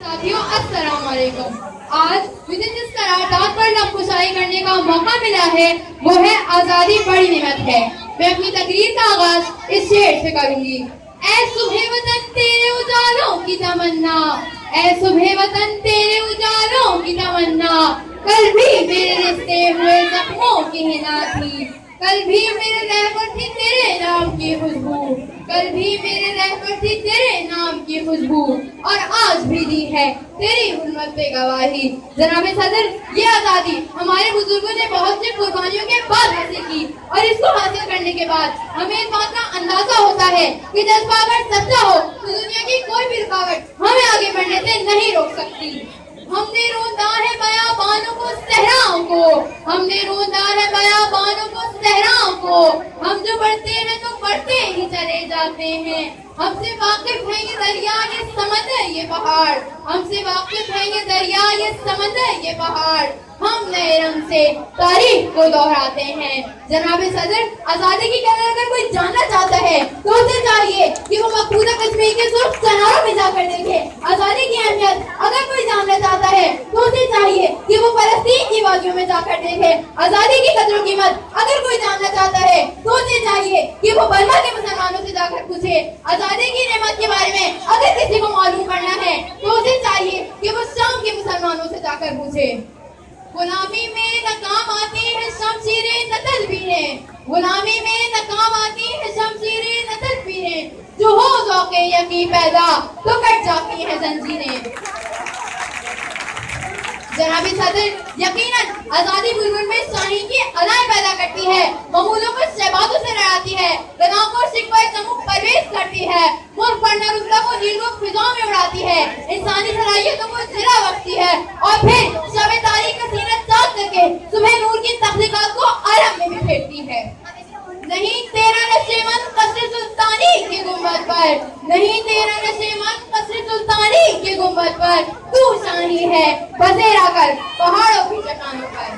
ساتھیوں السلام علیکم۔ آج مجھے جس قرارداد پر نقشائی کرنے کا موقع ملا ہے وہ ہے آزادی بڑی نعمت ہے۔ میں اپنی تقریر کا آغاز اس شعر سے کروں گی۔ اے صبح وطن تیرے اجالوں کی تمنا، اے صبح وطن تیرے اجالوں کی تمنا، کل بھی میرے رشتے ہوئے زخموں کی حنا تھی، کل بھی میرے رہبر تھی تیرے نام کی خوشبو، کل بھی میرے رہبر تھی تیرے نام کی خوشبو، اور آج بھی دی ہے تیری حرمت پہ گواہی۔ جناب صدر، یہ آزادی ہمارے بزرگوں نے بہت سی قربانیوں کے بعد حاصل کی، اور اس کو حاصل کرنے کے بعد ہمیں اس بات کا اندازہ ہوتا ہے کہ جذبہ اگر سچا ہو تو دنیا کی کوئی بھی رکاوٹ ہمیں آگے بڑھنے سے نہیں روک سکتی۔ ہم نے روندا ہے بیابانوں کو صحراؤں کو، ہم نے روندا ہے بیابانوں کو صحراؤں کو، ہم جو بڑھتے ہیں تو بڑھتے ہی چلے جاتے ہیں۔ ہم سے واقف ہے یہ دریا یہ سمندر یہ پہاڑ، ہم سے واقف ہے یہ دریا یہ سمندر یہ پہاڑ، ہم نئے رنگ سے تاریخ کو دہراتے ہیں۔ جناب صدر، آزادی کی قدر اگر کوئی جاننا چاہتا ہے تو اسے چاہیے کہ وہ مقبوضہ کشمیر کے سرخ چناروں میں جا کر دیکھے۔ آزادی کی اہمیت اگر کوئی جاننا چاہتا ہے تو اسے چاہیے کہ وہ فلسطین کی وادیوں میں جا کر دیکھے۔ آزادی کی قدر و قیمت اگر کوئی جاننا چاہتا ہے تو اسے چاہیے کہ وہ برما کے مسلمانوں سے جا کر پوچھے۔ آزادی کی نعمت کے بارے میں اگر کسی کو معلوم کرنا ہے تو اسے چاہیے کہ وہ شام کے مسلمانوں سے جا کر پوچھے۔ غلامی میں ناکام آتی ہے شمشیریں نہ تدبیریں، غلامی میں ناکام آتی ہے شمشیریں نہ تدبیریں، جو ہو ذوق یقین پیدا تو کٹ جاتی ہیں زنجیریں۔ جناب صدر، یقیناً آزادی بلبل میں شاہین کی ادائیں پیدا کرتی ہے، معمولوں کو شہبازوں سے لڑاتی ہے، غلام کو شکوہ چمک پرویز کرتی ہے، ملک پر نہ رتبہ کو نیل کو فضاؤں میں اڑاتی ہے، انسانی صلاحیتوں کو زرا بخشتی ہے، اور پھر شب تاریخ کا سینہ چاک کر کے صبح نور کی تخلیقات کو عالم میں بھی پھیرتی ہے۔ نہیں تیرا نشیمن قصر سلطانی کے گنبد پر، نہیں تیرا نشیمن قصر سلطانی کے گنبد پر، تو شاہی ہے بسیرا کر پہاڑوں کی چٹانوں پر۔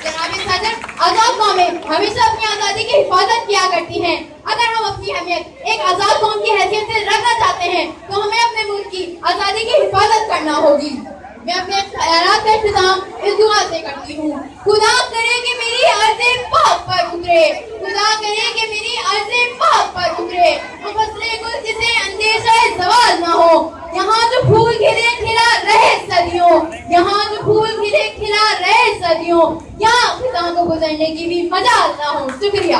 جناب صدر، آزاد قومیں ہمیشہ اپنی آزادی کی حفاظت کیا کرتی ہیں۔ اگر ہم اپنی اہمیت ایک آزاد قوم کی حیثیت سے رکھنا چاہتے ہیں تو ہمیں اپنے ملک کی آزادی کی حفاظت کرنا ہوگی۔ میں اپنے خیالات کا اختتام اس دعا سے کرتی ہوں۔ خدا کرے کہ میری عرض پاک پر اترے، خدا کرے کہ میری عرض پاک پر اترے، مفصل گل جسے اندیشہ زوال نہ ہو، یہاں جو پھول کھلے کھلا رہے صدیوں، یہاں جو پھول کھلے کھلا رہے صدیوں، یہاں خطا کو گزرنے کی بھی مجال نہ ہو۔ شکریہ۔